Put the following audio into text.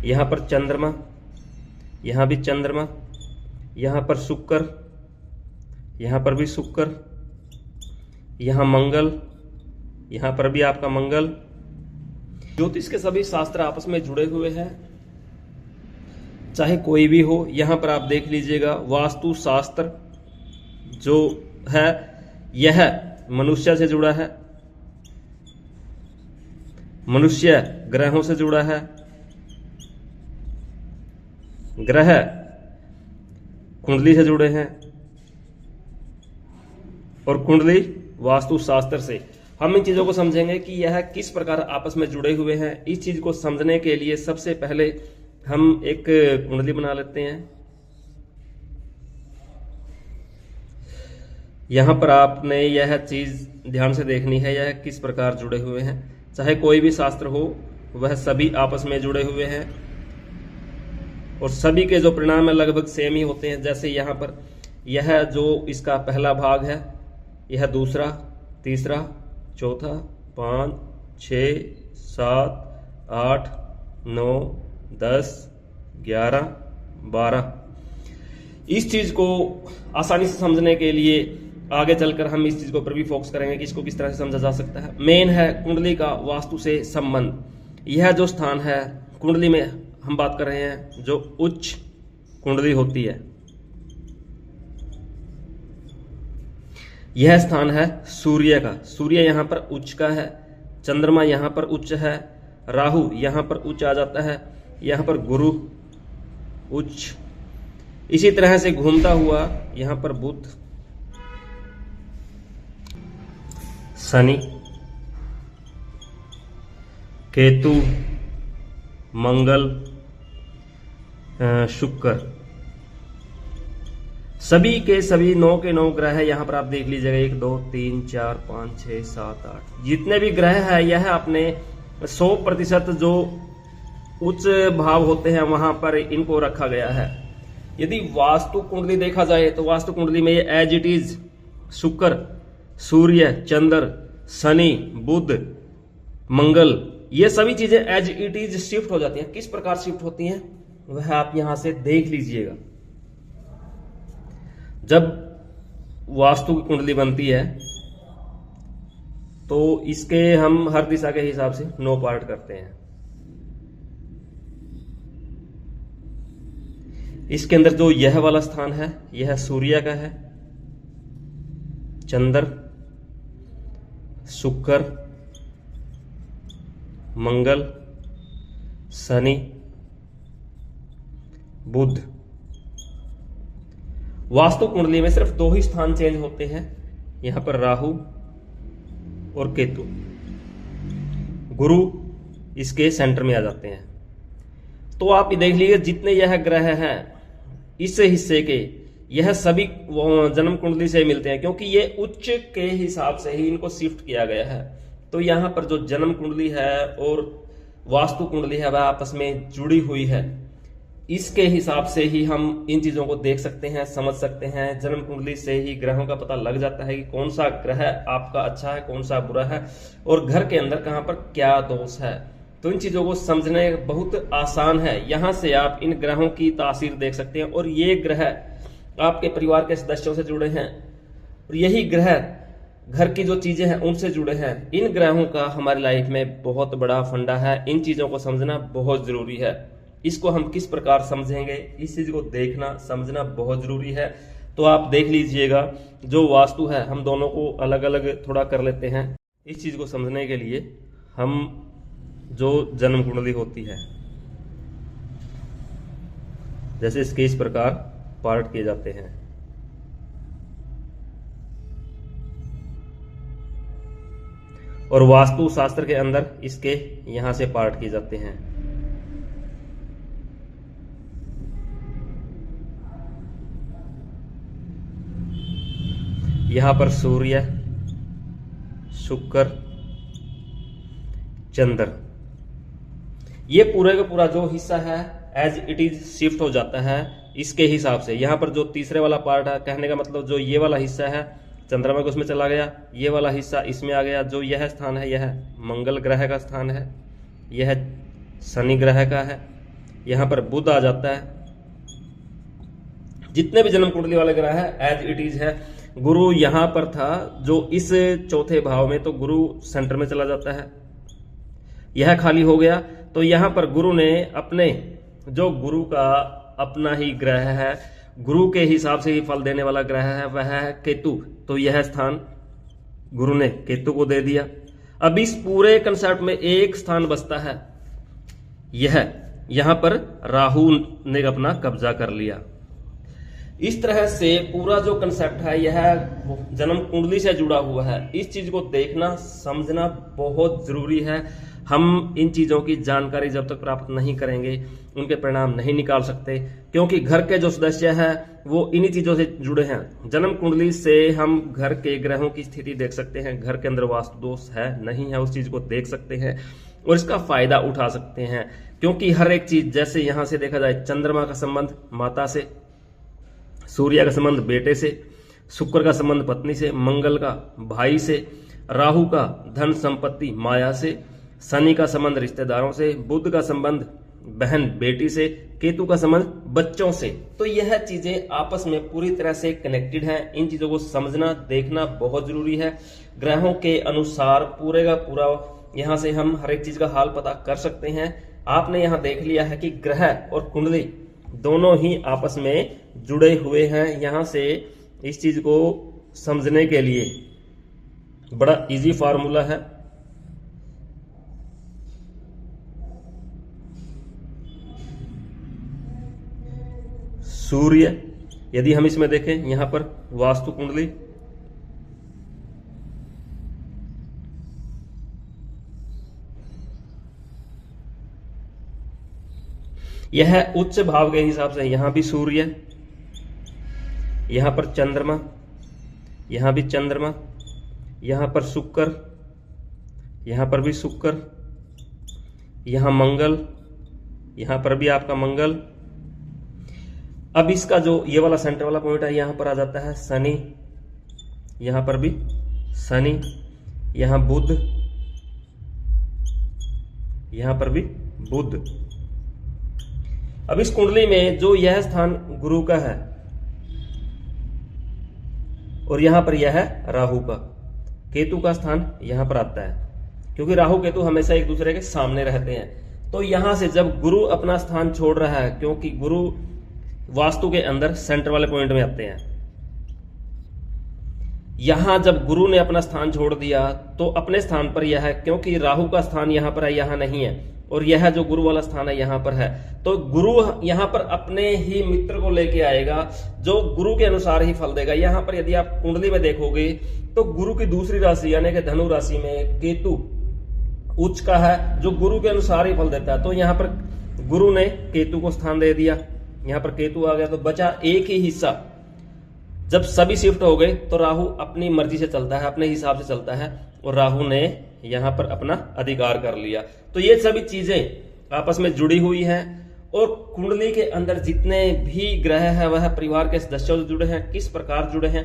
यहाँ पर चंद्रमा, यहाँ भी चंद्रमा, यहाँ पर शुक्र, यहाँ पर भी शुक्र, यहाँ मंगल, यहाँ पर भी आपका मंगल। ज्योतिष के सभी शास्त्र आपस में जुड़े हुए हैं, चाहे कोई भी हो। यहाँ पर आप देख लीजिएगा, वास्तु शास्त्र जो है यह मनुष्य से जुड़ा है, मनुष्य ग्रहों से जुड़ा है, ग्रह कुंडली से जुड़े हैं और कुंडली वास्तु शास्त्र से। हम इन चीजों को समझेंगे कि यह किस प्रकार आपस में जुड़े हुए हैं। इस चीज को समझने के लिए सबसे पहले हम एक कुंडली बना लेते हैं। यहां पर आपने यह चीज ध्यान से देखनी है, यह किस प्रकार जुड़े हुए हैं। चाहे कोई भी शास्त्र हो, वह सभी आपस में जुड़े हुए हैं और सभी के जो परिणाम है लगभग सेम ही होते हैं। जैसे यहाँ पर यह जो इसका पहला भाग है, यह दूसरा, तीसरा, चौथा, 5, 6, 7, 8, 9, 10, 11, 12। इस चीज को आसानी से समझने के लिए आगे चलकर हम इस चीज को पर भी फोकस करेंगे कि इसको किस तरह से समझा जा सकता है। मेन है कुंडली का वास्तु से संबंध। यह जो स्थान है कुंडली में हम बात कर रहे हैं, जो उच्च कुंडली होती है, यह स्थान है सूर्य का। सूर्य यहां पर उच्च का है, चंद्रमा यहां पर उच्च है, राहु यहां पर उच्च आ जाता है, यहां पर गुरु उच्च। इसी तरह से घूमता हुआ यहां पर बुध, शनि, केतु, मंगल, शुक्र, सभी के सभी 9 के 9 ग्रह है। यहां पर आप देख लीजिएगा 1, 2, 3, 4, 5, 6, 7, 8 जितने भी ग्रह है, यह अपने 100% जो उच्च भाव होते हैं वहां पर इनको रखा गया है। यदि वास्तु कुंडली देखा जाए तो वास्तु कुंडली में ये एज इट इज शुक्र, सूर्य, चंद्र, शनि, बुध, मंगल, ये सभी चीजें एज इट इज शिफ्ट हो जाती हैं। किस प्रकार शिफ्ट होती हैं वह आप यहां से देख लीजिएगा। जब वास्तु की कुंडली बनती है तो इसके हम हर दिशा के हिसाब से 9 पार्ट करते हैं। इसके अंदर जो यह वाला स्थान है, यह सूर्य का है, चंद्र, शुक्र, मंगल, शनि, बुध। वास्तु कुंडली में सिर्फ 2 ही स्थान चेंज होते हैं, यहां पर राहु और केतु। गुरु इसके सेंटर में आ जाते हैं। तो आप देख लीजिए जितने यह ग्रह हैं इस हिस्से के, यह सभी जन्म कुंडली से मिलते हैं, क्योंकि ये उच्च के हिसाब से ही इनको शिफ्ट किया गया है। तो यहां पर जो जन्म कुंडली है और वास्तु कुंडली है वह आपस में जुड़ी हुई है। इसके हिसाब से ही हम इन चीजों को देख सकते हैं, समझ सकते हैं। जन्म कुंडली से ही ग्रहों का पता लग जाता है कि कौन सा ग्रह आपका अच्छा है, कौन सा बुरा है और घर के अंदर कहां पर क्या दोष है। तो इन चीजों को समझने बहुत आसान है। यहां से आप इन ग्रहों की तासीर देख सकते हैं और ये ग्रह आपके परिवार के सदस्यों से जुड़े हैं और यही ग्रह घर की जो चीजें हैं उनसे जुड़े हैं। इन ग्रहों का हमारी लाइफ में बहुत बड़ा फंडा है। इन चीजों को समझना बहुत जरूरी है। इसको हम किस प्रकार समझेंगे, इस चीज को देखना समझना बहुत जरूरी है। तो आप देख लीजिएगा जो वास्तु है, हम दोनों को अलग अलग थोड़ा कर लेते हैं। इस चीज को समझने के लिए हम जो जन्म कुंडली होती है, जैसे इसके इस प्रकार पार्ट किए जाते हैं। और वास्तु शास्त्र के अंदर इसके यहां से पार्ट किए जाते हैं। यहां पर सूर्य, शुक्र, चंद्र, ये पूरे का पूरा जो हिस्सा है एज इट इज शिफ्ट हो जाता है इसके हिसाब से। यहां पर जो तीसरे वाला पार्ट है, कहने का मतलब जो ये वाला हिस्सा है चंद्रमा को उसमें चला गया, ये वाला हिस्सा इसमें आ गया। जो यह स्थान है यह मंगल ग्रह का स्थान है, यह शनि ग्रह का है, यहाँ पर बुध आ जाता है। जितने भी जन्म कुंडली वाले ग्रह है एज इट इज है। गुरु यहां पर था जो इस चौथे भाव में, तो गुरु सेंटर में चला जाता है, यह खाली हो गया। तो यहां पर गुरु ने अपने, जो गुरु का अपना ही ग्रह है, गुरु के हिसाब से ही फल देने वाला ग्रह है, वह है केतु। तो यह स्थान गुरु ने केतु को दे दिया। अब इस पूरे कंसेप्ट में एक स्थान बचता है, यहां पर राहु ने अपना कब्जा कर लिया। इस तरह से पूरा जो कंसेप्ट है यह जन्म कुंडली से जुड़ा हुआ है। इस चीज को देखना समझना बहुत जरूरी है। हम इन चीजों की जानकारी जब तक प्राप्त नहीं करेंगे उनके परिणाम नहीं निकाल सकते, क्योंकि घर के जो सदस्य हैं वो इन्हीं चीजों से जुड़े हैं। जन्म कुंडली से हम घर के ग्रहों की स्थिति देख सकते हैं, घर के अंदर वास्तु दोष है नहीं है उस चीज को देख सकते हैं और इसका फायदा उठा सकते हैं। क्योंकि हर एक चीज, जैसे यहां से देखा जाए, चंद्रमा का संबंध माता से, सूर्य का संबंध बेटे से, शुक्र का संबंध पत्नी से, मंगल का भाई से, राहु का धन संपत्ति माया से, शनि का संबंध रिश्तेदारों से, बुध का संबंध बहन बेटी से, केतु का संबंध बच्चों से। तो यह चीजें आपस में पूरी तरह से कनेक्टेड हैं। इन चीजों को समझना देखना बहुत जरूरी है। ग्रहों के अनुसार पूरे का पूरा यहां से हम हर एक चीज का हाल पता कर सकते हैं। आपने यहां देख लिया है कि ग्रह और कुंडली दोनों ही आपस में जुड़े हुए हैं। यहां से इस चीज को समझने के लिए बड़ा इजी फार्मूला है। सूर्य, यदि हम इसमें देखें यहां पर वास्तु कुंडली, यह उच्च भाव के हिसाब से यहां भी सूर्य, यहां पर चंद्रमा, यहां भी चंद्रमा, यहां पर शुक्र, यहां पर भी शुक्र, यहां मंगल, यहां पर भी आपका मंगल। अब इसका जो ये वाला सेंटर वाला पॉइंट है यहां पर आ जाता है शनि, यहां पर भी शनि, यहां बुध, यहां पर भी बुध। अब इस कुंडली में जो यह स्थान गुरु का है और यहां पर यह है राहु का, केतु का स्थान यहां पर आता है, क्योंकि राहु केतु हमेशा एक दूसरे के सामने रहते हैं। तो यहां से जब गुरु अपना स्थान छोड़ रहा है, क्योंकि गुरु वास्तु के अंदर सेंटर वाले पॉइंट में आते हैं, यहां जब गुरु ने अपना स्थान छोड़ दिया तो अपने स्थान पर यह है, क्योंकि राहु का स्थान यहां पर है, यहां नहीं है, और यह जो गुरु वाला स्थान है यहां पर है। तो गुरु यहां पर अपने ही मित्र को लेके आएगा जो गुरु के अनुसार ही फल देगा। यहां पर यदि आप कुंडली में देखोगे तो गुरु की दूसरी राशि यानी कि धनु राशि में केतु उच्च का है, जो गुरु के अनुसार ही फल देता है। तो यहां पर गुरु ने केतु को स्थान दे दिया, यहां पर केतु आ गया, तो बचा एक ही हिस्सा। जब सभी शिफ्ट हो गए तो राहु अपनी मर्जी से चलता है, अपने हिसाब से चलता है, और राहु ने यहां पर अपना अधिकार कर लिया। तो ये सभी चीजें आपस में जुड़ी हुई हैं, और कुंडली के अंदर जितने भी ग्रह हैं वह परिवार के सदस्यों से जुड़े हैं। किस प्रकार जुड़े हैं